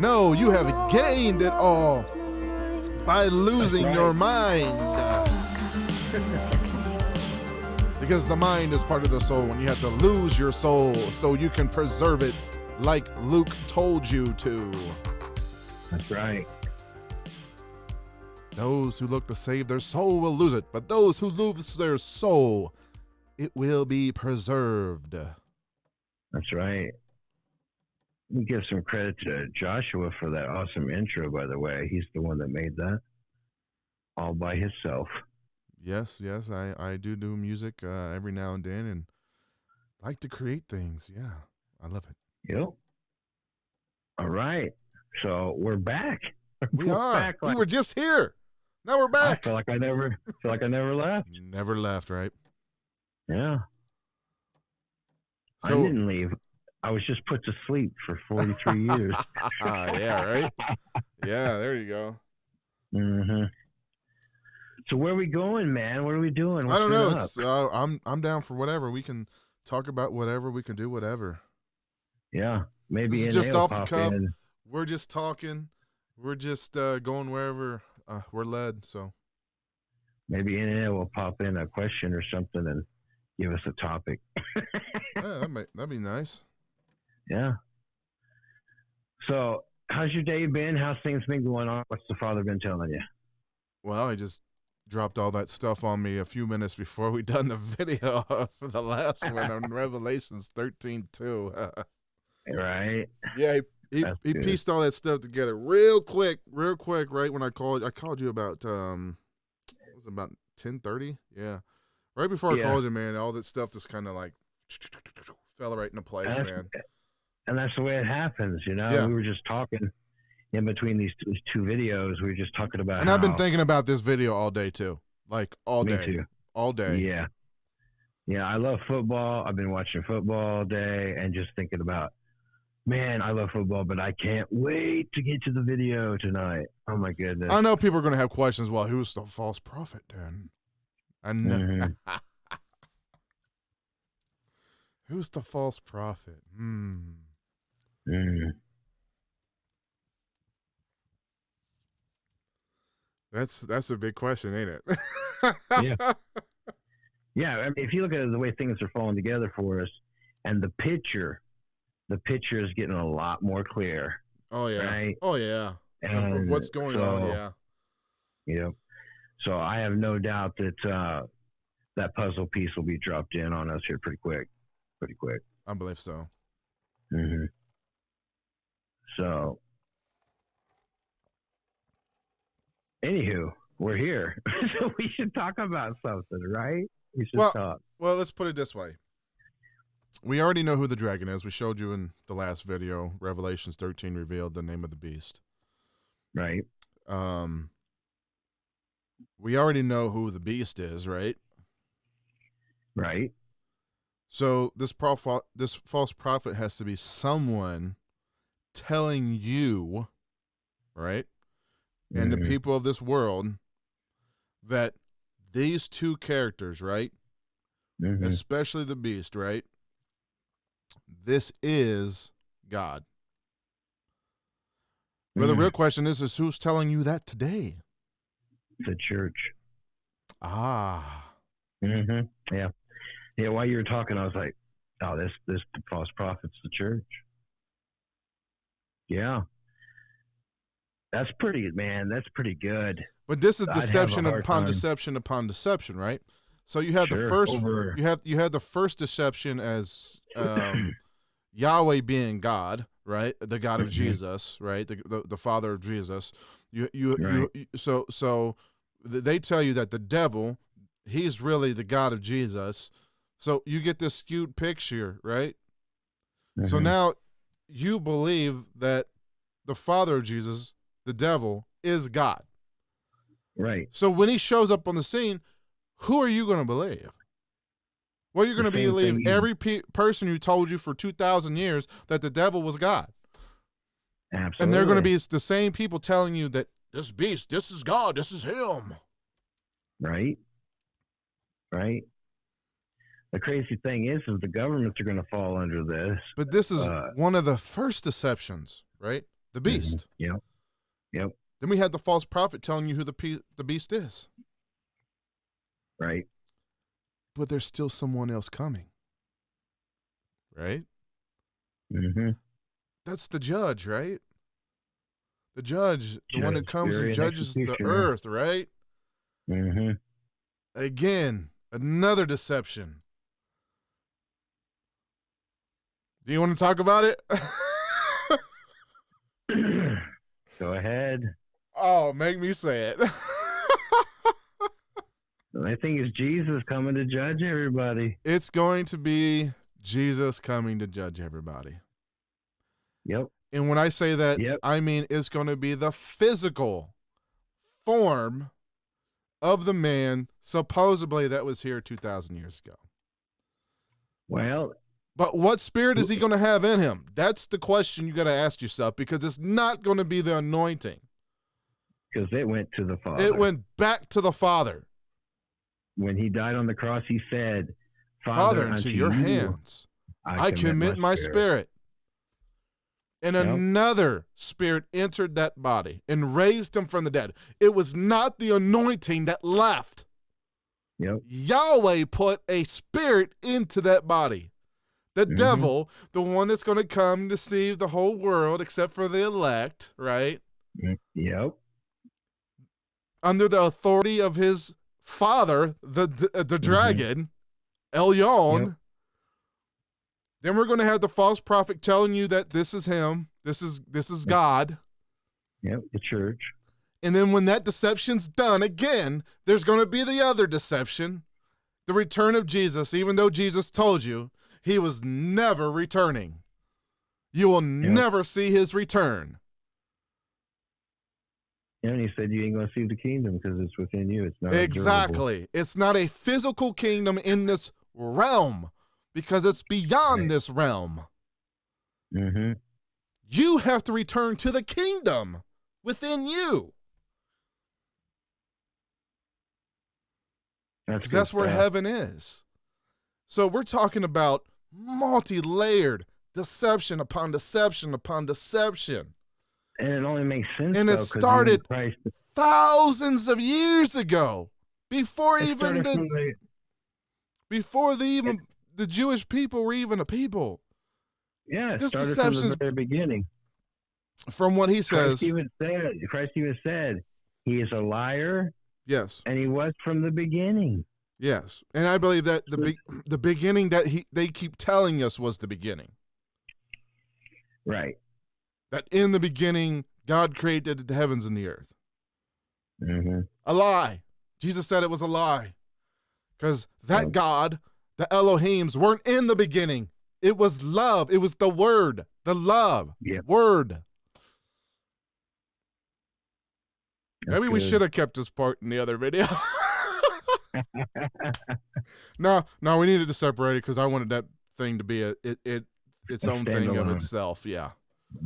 No, you have gained it all by losing your mind. Because the mind is part of the soul, and you have to lose your soul so you can preserve it like Luke told you to. That's right. Those who look to save their soul will lose it, but those who lose their soul, it will be preserved. That's right. We give some credit to Joshua for that awesome intro, by the way. He's the one that made that all by himself. Yes, I do music every now and then, and like to create things. Yeah, I love it. Yep. All right. So we're back. We are. Back we were just here. Now we're back. I feel like I never left. Never left, right? Yeah. So, I didn't leave. I was just put to sleep for 43 years. Yeah, right? Yeah, there you go. Mm-hmm. So where are we going, man? What are we doing? I don't know. I'm down for whatever. We can talk about whatever. We can do whatever. Yeah, maybe this is just off the cuff. We're just talking. We're just going wherever we're led. So maybe NA will pop in a question or something and give us a topic. Yeah, that'd be nice. Yeah. So, how's your day been? How's things been going on? What's the Father been telling you? Well, he just dropped all that stuff on me a few minutes before we done the video for the last one on Revelations 13:2. Right. Yeah, he pieced all that stuff together real quick, right when I called you about it was about 10:30? Yeah. Right before I called you, man, all that stuff just kind of like fell right into place, man. And that's the way it happens, you know. Yeah. We were just talking in between these two videos. We were just talking about I've been thinking about this video all day too. Like all day. Me too. All day. Yeah. Yeah, I love football. I've been watching football all day and just thinking about, man, I love football, but I can't wait to get to the video tonight. Oh my goodness. I know people are going to have questions. Well, who's the false prophet then? I know. Mm-hmm. Who's the false prophet? That's a big question, ain't it? Yeah. Yeah. I mean, if you look at the way things are falling together for us, and the picture is getting a lot more clear. Oh yeah. Right? Oh yeah. And what's going on? Yeah. Yeah. So I have no doubt that that puzzle piece will be dropped in on us here pretty quick. I believe so. Mm-hmm. So, anywho, we're here. So we should talk about something, right? We should talk. Well, let's put it this way. We already know who the dragon is. We showed you in the last video. Revelations 13 revealed the name of the beast. Right. We already know who the beast is, right? Right. So this false prophet has to be someone telling you, right, and the people of this world that these two characters, right, especially the beast, right, this is God. Well, the real question is who's telling you that today? The church. Ah. Yeah. Yeah, while you were talking, I was like, oh, this false prophet's the church. Yeah. That's pretty, man. That's pretty good. But this is deception upon deception upon deception, right? So you have the first you have the first deception as Yahweh being God, right? The God of Jesus, right? The Father of Jesus. So they tell you that the devil, he's really the God of Jesus. So you get this skewed picture, right? So now you believe that the Father of Jesus, the devil, is God. Right. So when he shows up on the scene, who are you going to believe? Well, you're going to believe every person who told you for 2,000 years that the devil was God. Absolutely. And they're going to be the same people telling you that this beast, this is God, this is him. Right. Right. The crazy thing is the governments are going to fall under this. But this is one of the first deceptions, right? the beast. Yep. Yep. Then we had the false prophet telling you who the beast is. Right. But there's still someone else coming. Right? Mm-hmm. That's the judge, right? The judge, the one that comes jury, and judges the executioner. earth, right? Mm-hmm. Again, another deception. Do you want to talk about it? Go ahead. Oh, make me say it. I think it's Jesus coming to judge everybody. It's going to be Jesus coming to judge everybody. Yep. And when I say that, Yep. I mean it's going to be the physical form of the man supposedly that was here 2,000 years ago. Well, but what spirit is he going to have in him? That's the question you got to ask yourself, because it's not going to be the anointing. Because it went to the Father. It went back to the Father. When he died on the cross, he said, Father, into your hands I commit my spirit. And another spirit entered that body and raised him from the dead. It was not the anointing that left. Yep. Yahweh put a spirit into that body. The devil, the one that's going to come and deceive the whole world except for the elect, right? Yep. Under the authority of his father, the dragon, Elyon. Yep. Then we're going to have the false prophet telling you that this is him. This is God. Yep, the church. And then when that deception's done, again, there's going to be the other deception, the return of Jesus, even though Jesus told you he was never returning. You will never see his return. Yeah, and he said you ain't going to see the kingdom because it's within you. It's not exactly. observable. It's not a physical kingdom in this realm, because it's beyond this realm. Mm-hmm. You have to return to the kingdom within you. Because that's where heaven is. So we're talking about multi-layered deception upon deception upon deception. And it only makes sense. And it started thousands of years ago, before the Jewish people were even a people. Yeah, it this started from the very beginning. From what he says, Christ even said, he is a liar. Yes, and he was from the beginning. Yes, and I believe that the beginning that they keep telling us was the beginning. Right. That in the beginning, God created the heavens and the earth. Mm-hmm. A lie. Jesus said it was a lie. Because that God, the Elohims, weren't in the beginning. It was love. It was the word, the love, word. Maybe we should have kept this part in the other video. No, we needed to separate it because I wanted that thing to be its own thing of itself. Yeah.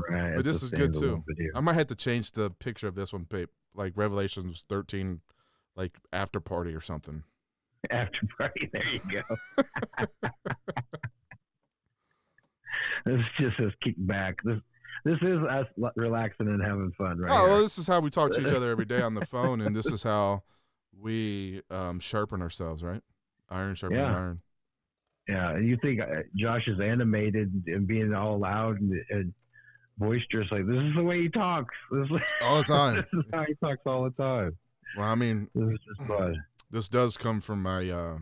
Right. But this is good too. Video. I might have to change the picture of this one, like Revelations 13, like after party or something. After party, there you go. This is just us kick back. This is us relaxing and having fun, right? Oh, well, this is how we talk to each other every day on the phone, and this is how we sharpen ourselves, right? Iron sharpening iron. Yeah, and you think Josh is animated and being all loud and boisterous, like this is the way he talks. All the time. This is how he talks all the time. Well, I mean, this is just fun. This does come from my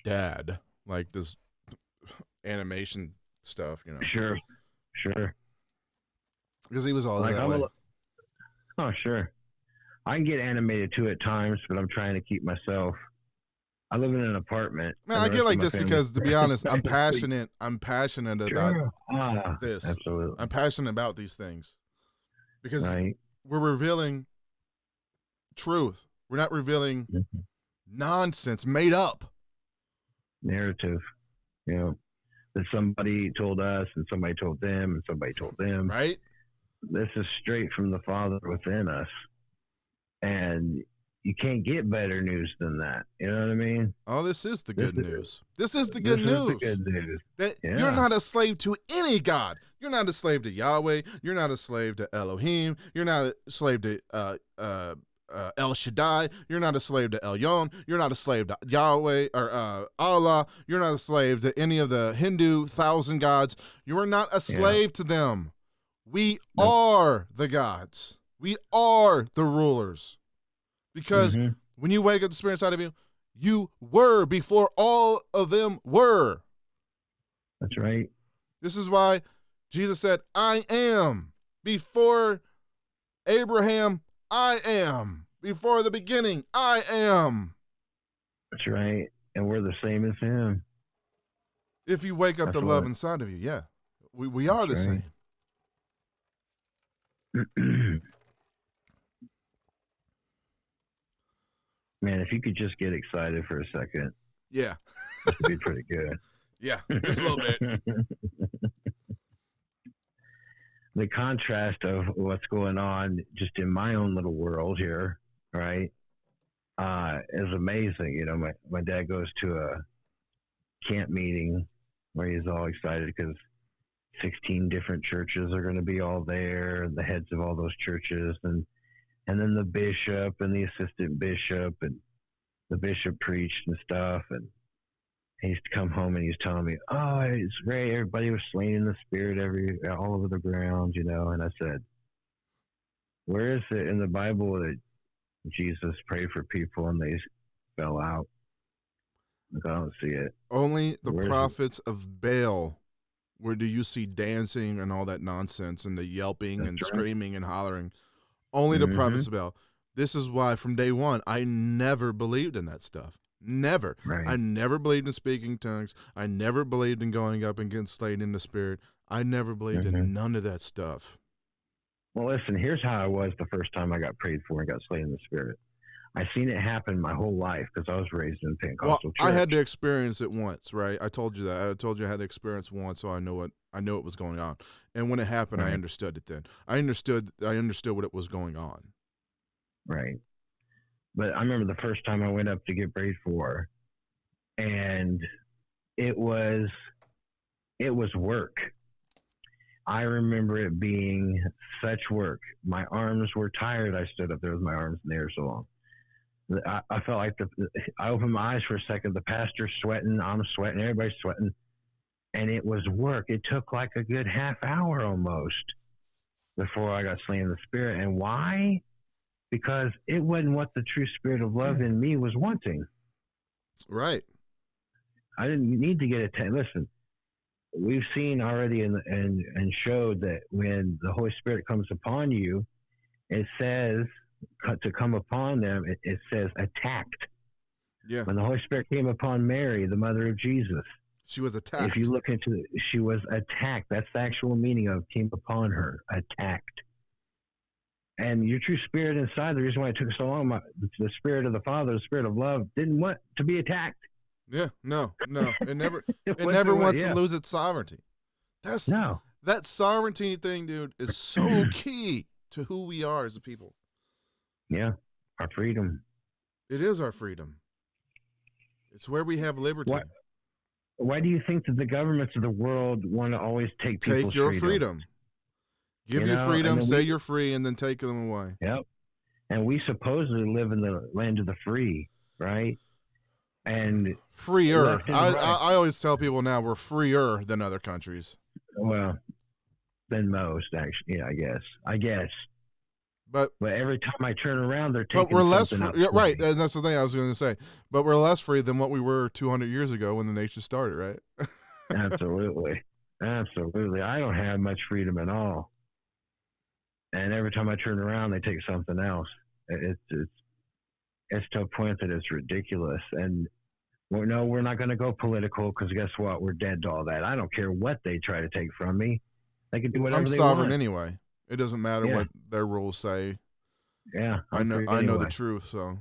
dad, like this animation stuff, you know. Sure. Because he was all like, that way. Oh, sure. I can get animated too at times, but I'm trying to keep myself. I live in an apartment. Man, I get like this because, to be honest, I'm passionate. I'm passionate about this. Absolutely. I'm passionate about these things because we're revealing truth. We're not revealing nonsense made up narrative. You know, that somebody told us and somebody told them and somebody told them. Right. This is straight from the Father within us. And you can't get better news than that. You know what I mean? Oh, this is the good news. This is the good news. This is the good news. That you're not a slave to any God. You're not a slave to Yahweh. You're not a slave to Elohim. You're not a slave to El Shaddai. You're not a slave to Elyon. You're not a slave to Yahweh or Allah. You're not a slave to any of the Hindu 1,000 gods. You are not a slave to them. We are the gods. We are the rulers. Because when you wake up the spirit inside of you, you were before all of them were. That's right. This is why Jesus said, I am. Before Abraham, I am. Before the beginning, I am. That's right. And we're the same as him. If you wake up the love inside of you, yeah. We are the same. Man, if you could just get excited for a second. Yeah. This would be pretty good. Yeah, just a little bit. The contrast of what's going on just in my own little world here, right, is amazing. You know, my dad goes to a camp meeting where he's all excited because 16 different churches are going to be all there, the heads of all those churches, and then the bishop and the assistant bishop, and the bishop preached and stuff, and he used to come home and he's telling me, oh, it's great. Everybody was slain in the spirit all over the ground, you know. And I said, where is it in the Bible that Jesus prayed for people and they fell out? Like, I don't see it. Only the prophets of Baal. Where do you see dancing and all that nonsense and the yelping and screaming and hollering? Only the prophets of Baal. This is why from day one, I never believed in that stuff. Never. Right. I never believed in speaking tongues. I never believed in going up and getting slain in the spirit. I never believed in none of that stuff. Well, listen, here's how I was the first time I got prayed for and got slain in the spirit. I seen it happen my whole life because I was raised in Pentecostal church. I had to experience it once, right? I told you that. I told you I had to experience once, so I know what was going on. And when it happened, I understood it then. I understood what it was going on. Right. But I remember the first time I went up to get prayed for, and it was work. I remember it being such work. My arms were tired. I stood up there with my arms in the air so long. I felt like I opened my eyes for a second. The pastor's sweating. I'm sweating. Everybody's sweating. And it was work. It took like a good half hour almost before I got slain in the spirit. And why? Because it wasn't what the true spirit of love in me was wanting. Right. I didn't need to get it. Listen, we've seen already and showed that when the Holy Spirit comes upon you, it says to come upon them, it says attacked. Yeah. When the Holy Spirit came upon Mary, the mother of Jesus, she was attacked. If you look into it, she was attacked. That's the actual meaning of came upon her, attacked. And your true spirit inside, the reason why it took so long, the spirit of the Father, the spirit of love, didn't want to be attacked. Yeah, no. It never wants to lose its sovereignty. That sovereignty thing, dude, is so key to who we are as a people. Yeah, our freedom. It is our freedom. It's where we have liberty. Why do you think that the governments of the world want to always take people's freedom? Give you freedom, say you're free, and then take them away. Yep. And we supposedly live in the land of the free, right? And freer. I always tell people now we're freer than other countries. Well, than most, actually. Yeah, I guess. But every time I turn around, they're taking. But we're less free, right? And that's the thing I was going to say. But we're less free than what we were 200 years ago when the nation started, right? Absolutely. I don't have much freedom at all. And every time I turn around, they take something else. It's to a point that it's ridiculous. And we're not going to go political because guess what? We're dead to all that. I don't care what they try to take from me. They can do whatever they want. I'm sovereign anyway. It doesn't matter what their rules say. Yeah, I know the truth. So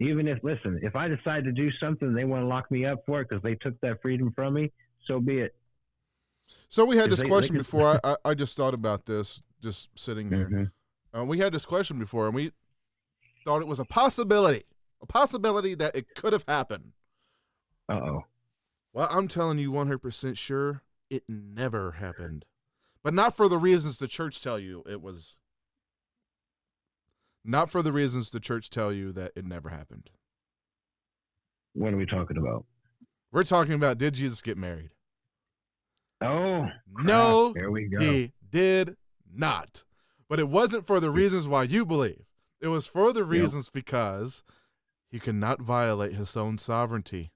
even if I decide to do something, they want to lock me up for it because they took that freedom from me. So be it. So we had this question before. I just thought about this. Just sitting here. We had this question before, and we thought it was a possibility that it could have happened. Uh-oh. Well, I'm telling you 100% sure it never happened. But not for the reasons the church tell you it was. Not for the reasons the church tell you that it never happened. What are we talking about? We're talking about, did Jesus get married? Oh, no, there we go. He did not. But it wasn't for the reasons why you believe. It was for the reasons because he could not violate his own sovereignty.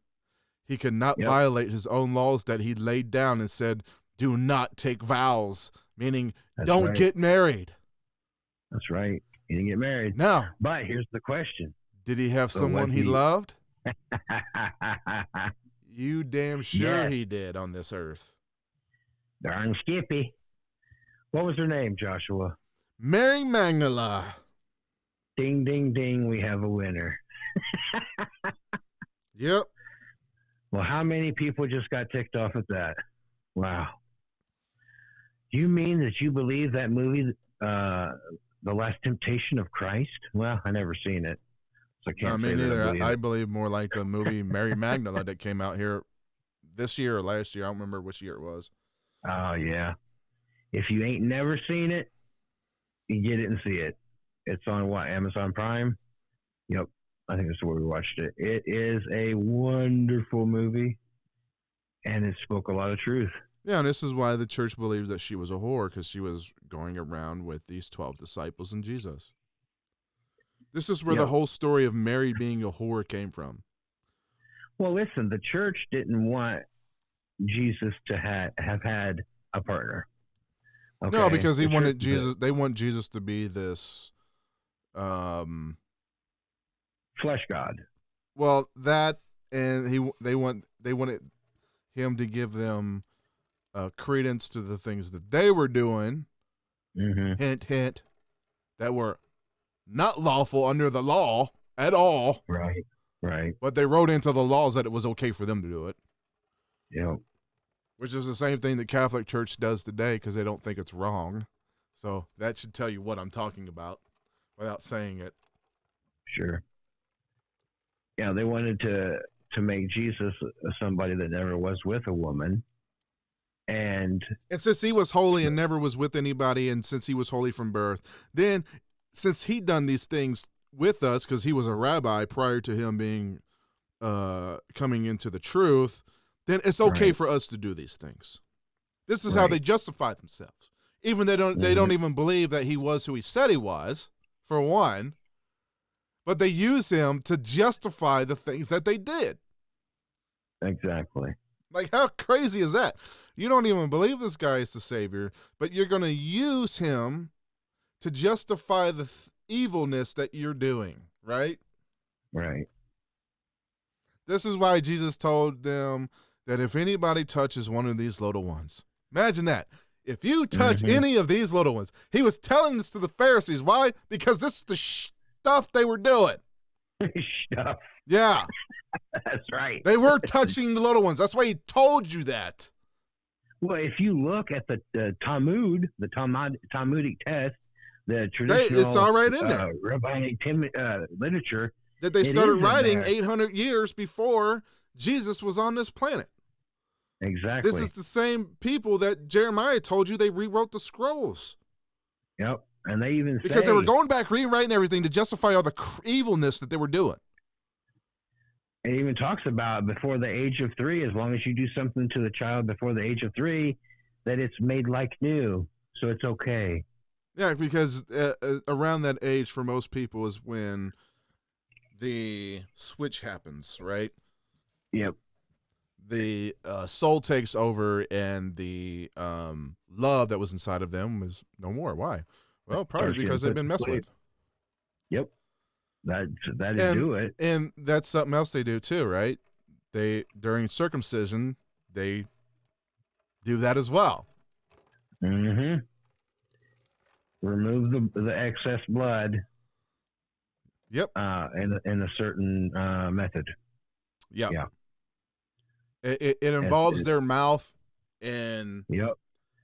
He could not violate his own laws that he laid down and said, do not take vows, meaning don't get married. That's right. He didn't get married. No. But here's the question. Did he have someone he loved? You damn sure he did on this earth. Darn Skippy. What was her name, Joshua? Mary Magdalene. Ding, ding, ding. We have a winner. Yep. Well, how many people just got ticked off at that? Wow. You mean that you believe that movie, The Last Temptation of Christ? Well, I never seen it. So I can't say neither. that I believe more like the movie Mary Magdalene that came out here this year or last year. I don't remember which year it was. Oh, yeah. If you ain't never seen it, you get it and see it. It's on what, Amazon Prime? Yep. I think that's where we watched it. It is a wonderful movie, and it spoke a lot of truth. Yeah, and this is why the church believes that she was a whore, because she was going around with these 12 disciples and Jesus. This is where the whole story of Mary being a whore came from. Well, listen, the church didn't want Jesus to have had a partner. Okay? No, because he wanted Jesus. They want Jesus to be this flesh god. Well, that, and they wanted him to give them credence to the things that they were doing. Mm-hmm. Hint, hint. That were not lawful under the law at all. Right. Right. But they wrote into the laws that it was okay for them to do it. Yeah. Which is the same thing the Catholic Church does today because they don't think it's wrong. So that should tell you what I'm talking about without saying it. Sure. Yeah, they wanted to make Jesus somebody that never was with a woman. And since he was holy and never was with anybody, and since he was holy from birth, then since he'd done these things with us, because he was a rabbi prior to him being coming into the truth, then it's okay for us to do these things. This is how they justify themselves. Even they don't even believe that he was who he said he was, for one, but they use him to justify the things that they did. Exactly. Like, how crazy is that? You don't even believe this guy is the Savior, but you're going to use him to justify the evilness that you're doing, right? Right. This is why Jesus told them that if anybody touches one of these little ones, imagine that. If you touch any of these little ones, he was telling this to the Pharisees. Why? Because this is the stuff they were doing. Stuff. Yeah. That's right. They were touching the little ones. That's why he told you that. Well, if you look at the Talmud, the Talmudic text, the traditional it's all right in there. rabbinic literature that they started writing 800 years before Jesus was on this planet. Exactly. This is the same people that Jeremiah told you they rewrote the scrolls. Yep. And they even because they were going back rewriting everything to justify all the evilness that they were doing. It even talks about before the age of 3, as long as you do something to the child before the age of 3, that it's made like new. So it's okay. Yeah, because around that age for most people is when the switch happens, right? Yep. The soul takes over and the love that was inside of them is no more. Why? Well, probably because they've been messed with. Yep. That is do it. And that's something else they do too, right? They, during circumcision, they do that as well. Mm-hmm. Remove the excess blood. Yep. In a certain method. Yep. Yeah. It involves their mouth in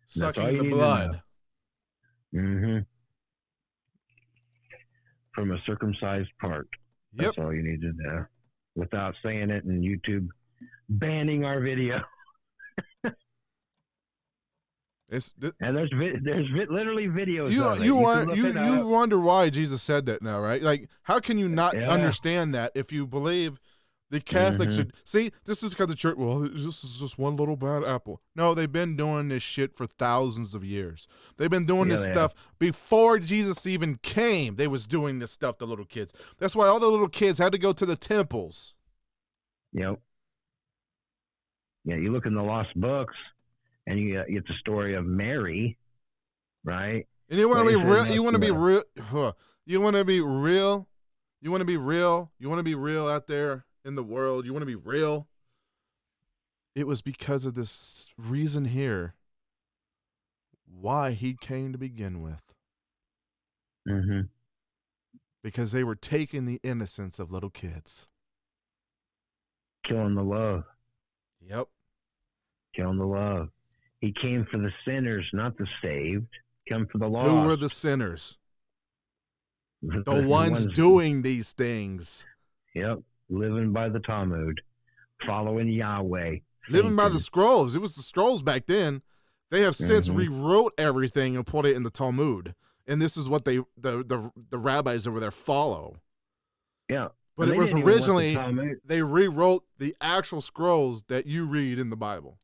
sucking the blood. Mm-hmm. From a circumcised part. Yep. That's all you need to know. Without saying it and YouTube banning our video. And there's literally videos you of it. you You can want look you it you up. wonder why Jesus said that now, right? Like, how can you not Yeah. understand that if you believe the Catholics Mhm. should see? This is because the church. Well, this is just one little bad apple. No, they've been doing this shit for thousands of years. They've been doing Yeah, this they stuff before Jesus even came. They was doing this stuff to little kids. That's why all the little kids had to go to the temples. Yep. Yeah, you look in the lost books, and you get the story of Mary, right? And you want to They be said real. most You want to of be the- real. You want to be real. You want to be real. You want to be real out there in the world. You want to be real. It was because of this reason here why he came to begin with. Mhm. Because they were taking the innocence of little kids. Killing the love. Yep. Killing the love. He came for the sinners, not the saved. Come for the lost. Who were the sinners? The The ones doing these things. Yep. Living by the Talmud. Following Yahweh. Living by Satan. the scrolls. It was the scrolls back then. They have since rewrote everything and put it in the Talmud. And this is what the rabbis over there follow. Yeah. But And it they was didn't even want the originally, Talmud. they rewrote the actual scrolls that you read in the Bible.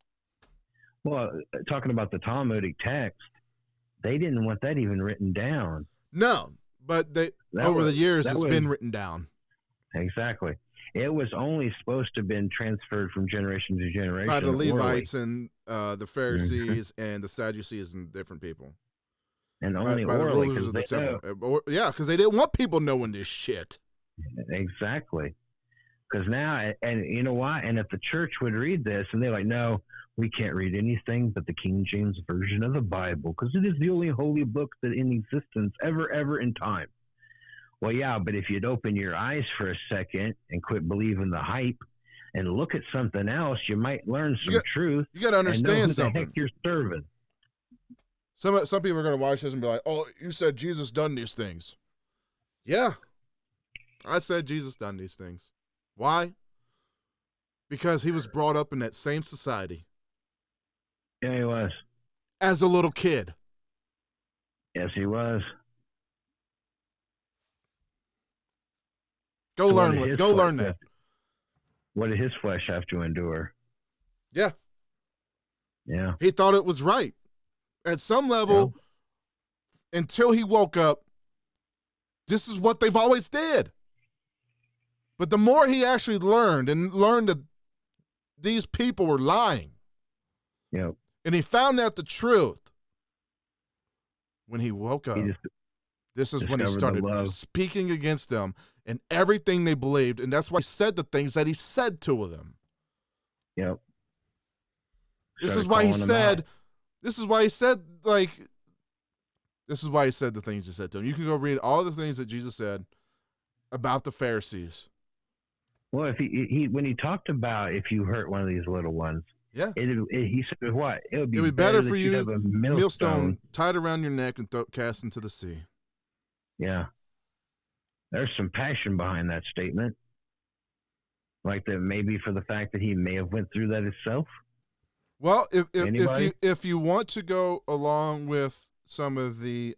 Well, talking about the Talmudic text, they didn't want that even written down. No, but over the years, it's been written down. Exactly. It was only supposed to have been transferred from generation to generation. By the orally. Levites and the Pharisees and the Sadducees and different people. And only by the orally rulers of the because they know. temple. Yeah, because they didn't want people knowing this shit. Exactly. Because now, and you know why? And if the church would read this, and they're like, no, we can't read anything but the King James Version of the Bible because it is the only holy book that in existence ever in time. Well, yeah, but if you'd open your eyes for a second and quit believing the hype and look at something else, you might learn some truth. You got to understand and know something. who the heck you're serving. Some people are going to watch this and be like, oh, you said Jesus done these things. Yeah, I said Jesus done these things. Why? Because he was brought up in that same society. Yeah, he was. As a little kid. Yes, he was. Go learn that. What did his flesh have to endure? Yeah. Yeah. He thought it was right. At some level, until he woke up, this is what they've always did. But the more he actually learned that these people were lying. Yep. And he found out the truth. When he woke up, this is when he started speaking against them and everything they believed. And that's why he said the things that he said to them. Yep. This is why he said the things he said to him. You can go read all the things that Jesus said about the Pharisees. Well, if he when he talked about if you hurt one of these little ones, he said what? It would be better for you to have a millstone tied around your neck and cast into the sea. Yeah. There's some passion behind that statement. Like that maybe for the fact that he may have went through that himself. Well, if you want to go along with some of the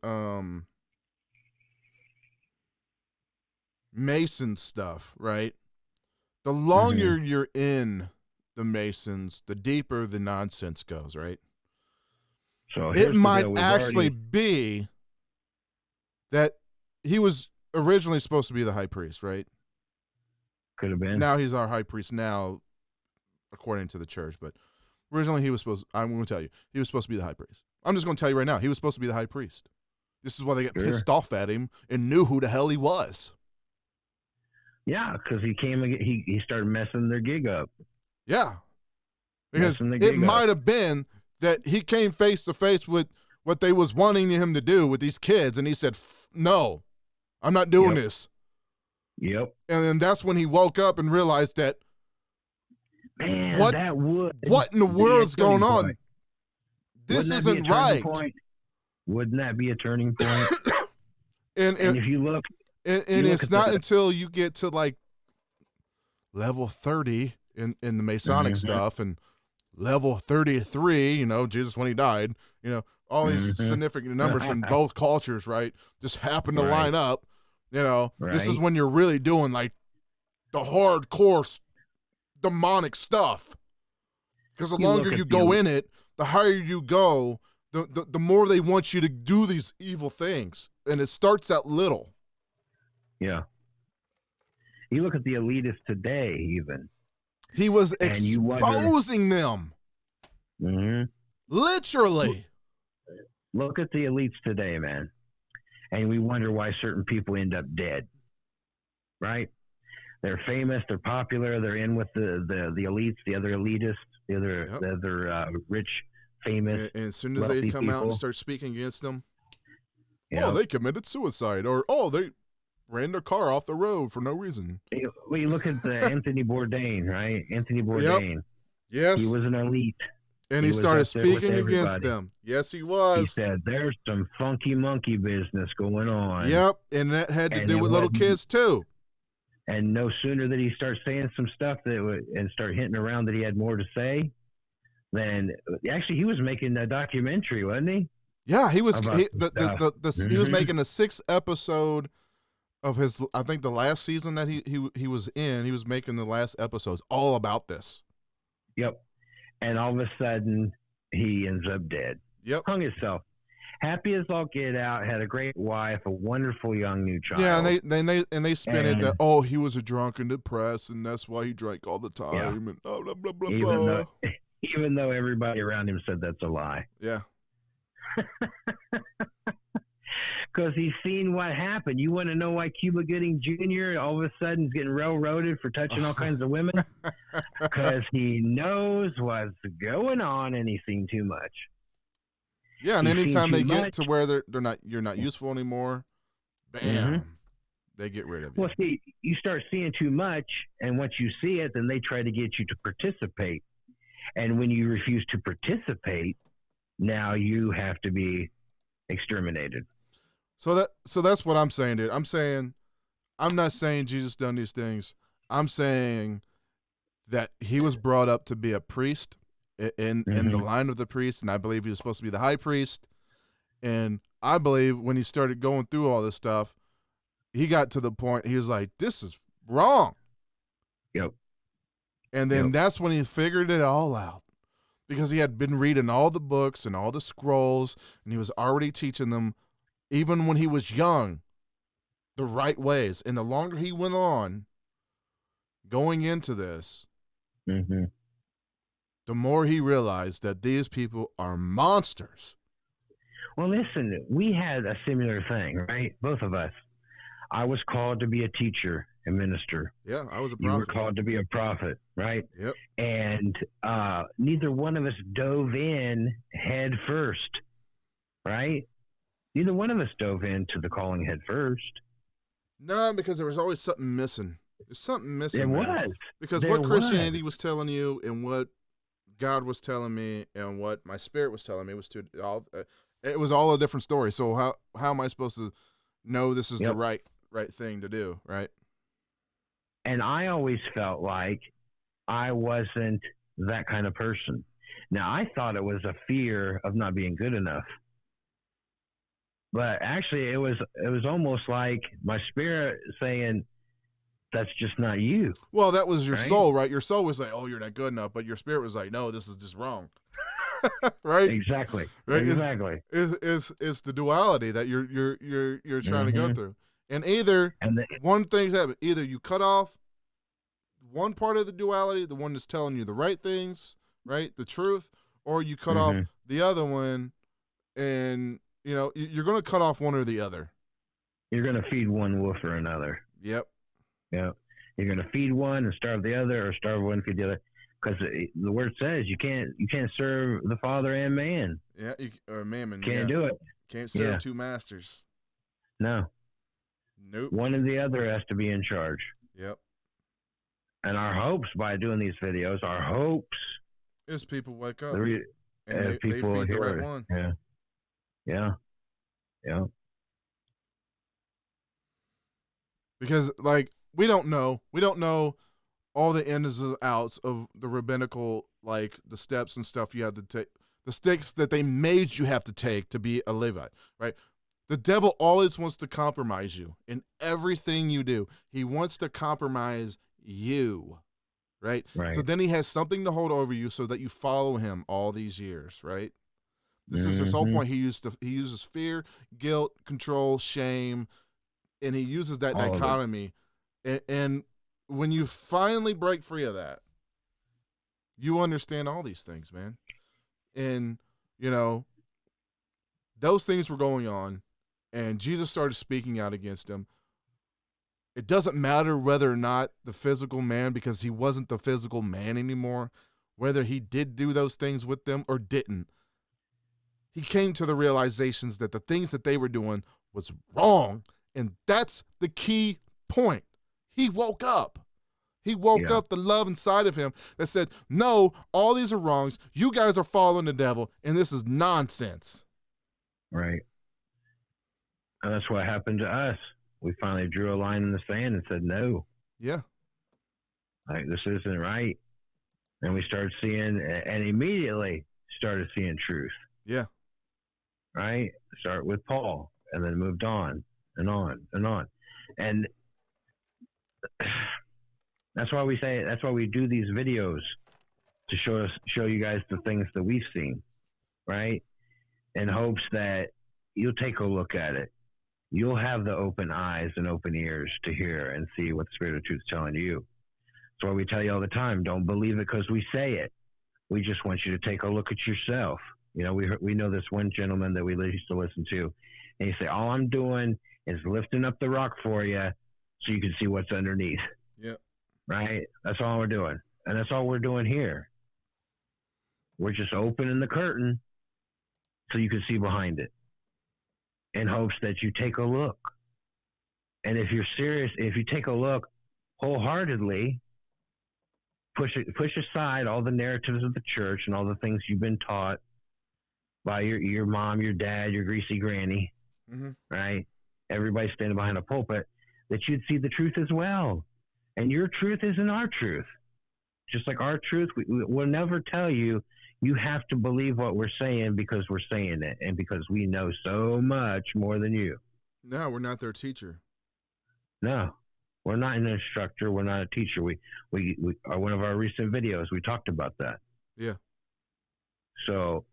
Mason stuff, right? The longer you're in the Masons, the deeper the nonsense goes, right? So it might actually be that he was originally supposed to be the high priest, right? Could have been. Now he's our high priest now, according to the church, but originally he was I'm going to tell you, he was supposed to be the high priest. I'm just going to tell you right now, he was supposed to be the high priest. This is why they got pissed off at him and knew who the hell he was. Yeah, because he started messing their gig up. Yeah. Because it might have been that he came face to face with what they was wanting him to do with these kids, and he said, no, I'm not doing this. Yep. And then that's when he woke up and realized that, man, what in the world's going on? This isn't right. Wouldn't that be a turning point? and if you look, and it's not until you get to like level 30 in the Masonic stuff and level 33, you know, Jesus when he died, you know, all these significant numbers from both cultures, right, just happen to line up. You know, this is when you're really doing like the hardcore demonic stuff. Because the longer you go in it, the higher you go, the more they want you to do these evil things. And it starts out little. Yeah. You look at the elitists today, even. He was exposing them. Literally. Look at the elites today, man. And we wonder why certain people end up dead. Right? They're famous, they're popular, they're in with the elites, the other elitists, the other rich, famous. And as soon as they come out and start speaking against them, oh, they committed suicide, or they ran their car off the road for no reason. Well, you look at Anthony Bourdain, right? Anthony Bourdain. Yep. Yes. He was an elite. And he started speaking against them. Yes, he was. He said, there's some funky monkey business going on. Yep, and that had to do with little kids, too. And no sooner did he start saying some stuff and start hinting around that he had more to say, than actually he was making a documentary, wasn't he? Yeah, he was. He was making a 6th episode of his. I think the last season that he was in. He was making the last episodes all about this. Yep. And all of a sudden, he ends up dead. Yep. Hung himself. Happy as all get out. Had a great wife, a wonderful young new child. Yeah, and they spin it that he was a drunk and depressed, and that's why he drank all the time, and blah blah blah blah. Even though everybody around him said that's a lie. Yeah. Because he's seen what happened. You want to know why Cuba Gooding Jr. all of a sudden is getting railroaded for touching all kinds of women? Because he knows what's going on and he's seen too much. Yeah, and anytime they get to where you're not useful anymore, bam, they get rid of you. Well, see, you start seeing too much, and once you see it, then they try to get you to participate. And when you refuse to participate, now you have to be exterminated. So that's what I'm saying, dude. I'm not saying Jesus done these things. I'm saying that he was brought up to be a priest in the line of the priest, and I believe he was supposed to be the high priest. And I believe when he started going through all this stuff, he got to the point he was like, "This is wrong." Yep. And then that's when he figured it all out, because he had been reading all the books and all the scrolls, and he was already teaching them, even when he was young, the right ways. And the longer he went on going into this, the more he realized that these people are monsters. Well, listen, we had a similar thing, right? Both of us. I was called to be a teacher and minister. Yeah, I was a prophet. You were called to be a prophet, right? Yep. And neither one of us dove in head first, right? Neither one of us dove into the calling head first. No, because there was always something missing. There's something missing. There was. Because what Christianity was telling you and what God was telling me and what my spirit was telling me was it was all a different story. So how am I supposed to know this is the right thing to do, right? And I always felt like I wasn't that kind of person. Now, I thought it was a fear of not being good enough. But actually, it was almost like my spirit saying, that's just not you. Well, that was your soul, right? Your soul was like, oh, you're not good enough. But your spirit was like, no, this is just wrong. Right? Exactly. Right? Exactly. It's the duality that you're trying to go through. And one thing's happened. Either you cut off one part of the duality, the one that's telling you the right things, right? The truth, or you cut off the other one, and you're going to cut off one or the other. You're going to feed one wolf or another. Yep. Yeah. You're going to feed one and starve the other, or starve one and feed the other. Because the word says you can't serve the Father and man. Yeah, or mammon. Can't do it. Can't serve two masters. No. Nope. One and the other has to be in charge. Yep. And our hopes by doing these videos, is people wake up and they feed the right one. Yeah. Yeah. Yeah. Because we don't know all the ins and outs of the rabbinical like the steps and stuff you have to take, the steps that they made you have to take to be a Levite, right? The devil always wants to compromise you in everything you do. He wants to compromise you, right? So then he has something to hold over you so that you follow him all these years, right? This is his whole point. He uses fear, guilt, control, shame, and he uses that dichotomy. And when you finally break free of that, you understand all these things, man. And, you know, those things were going on, and Jesus started speaking out against them. It doesn't matter whether or not the physical man, because he wasn't the physical man anymore, whether he did do those things with them or didn't. He came to the realizations that the things that they were doing was wrong, and that's the key point. He woke up. He woke up the love inside of him that said, no, all these are wrongs. You guys are following the devil, and this is nonsense. Right. And that's what happened to us. We finally drew a line in the sand and said, no. Yeah. Like, this isn't right. And we started seeing, and immediately started seeing truth. Yeah. Right? Start with Paul, and then moved on and on and on. And that's why we do these videos, to show you guys the things that we've seen, right? In hopes that you'll take a look at it. You'll have the open eyes and open ears to hear and see what the Spirit of Truth is telling you. That's why we tell you all the time, don't believe it because we say it. We just want you to take a look at yourself. You know, we know this one gentleman that we used to listen to, and he said, all I'm doing is lifting up the rock for you so you can see what's underneath. Yeah. Right? That's all we're doing. And that's all we're doing here. We're just opening the curtain so you can see behind it, in hopes that you take a look. And if you're serious, if you take a look wholeheartedly, push aside all the narratives of the church and all the things you've been taught by your mom, your dad, your greasy granny, right? Everybody standing behind a pulpit, that you'd see the truth as well. And your truth isn't our truth. Just like our truth, we'll never tell you, you have to believe what we're saying because we're saying it, and because we know so much more than you. No, we're not their teacher. No, we're not an instructor. We're not a teacher. We one of our recent videos, we talked about that. Yeah. So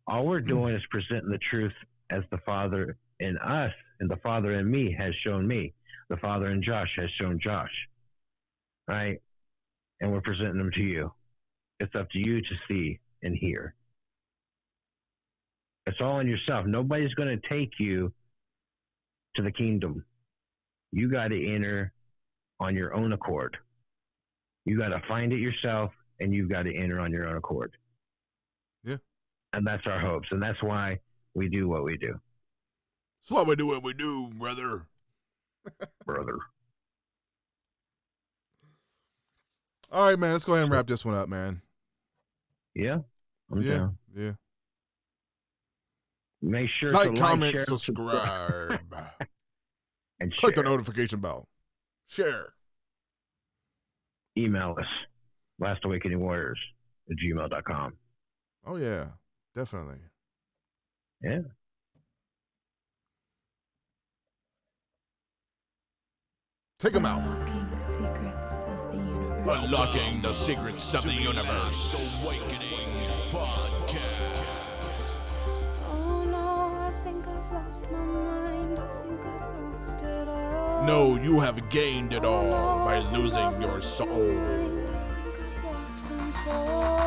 all we're doing is presenting the truth as the Father in us and the Father in me has shown me. The Father in Josh has shown Josh. Right? And we're presenting them to you. It's up to you to see and hear. It's all in yourself. Nobody's going to take you to the kingdom. You got to enter on your own accord. You got to find it yourself, and you've got to enter on your own accord. Yeah. And that's our hopes, and that's why we do what we do. That's why we do what we do, brother. Brother. All right, man. Let's go ahead and wrap this one up, man. Yeah. I'm down. Yeah. Make sure like, to comment, share, subscribe. and click share. the notification bell. Share. Email us, lastawakeningwarriors@gmail.com. Oh, yeah. Definitely. Yeah. Take them out. Unlocking the secrets of the universe. Awakening Podcast. Oh no, I think I've lost my mind. I think I've lost it all. No, you have gained it all by losing your soul. I think I've lost control.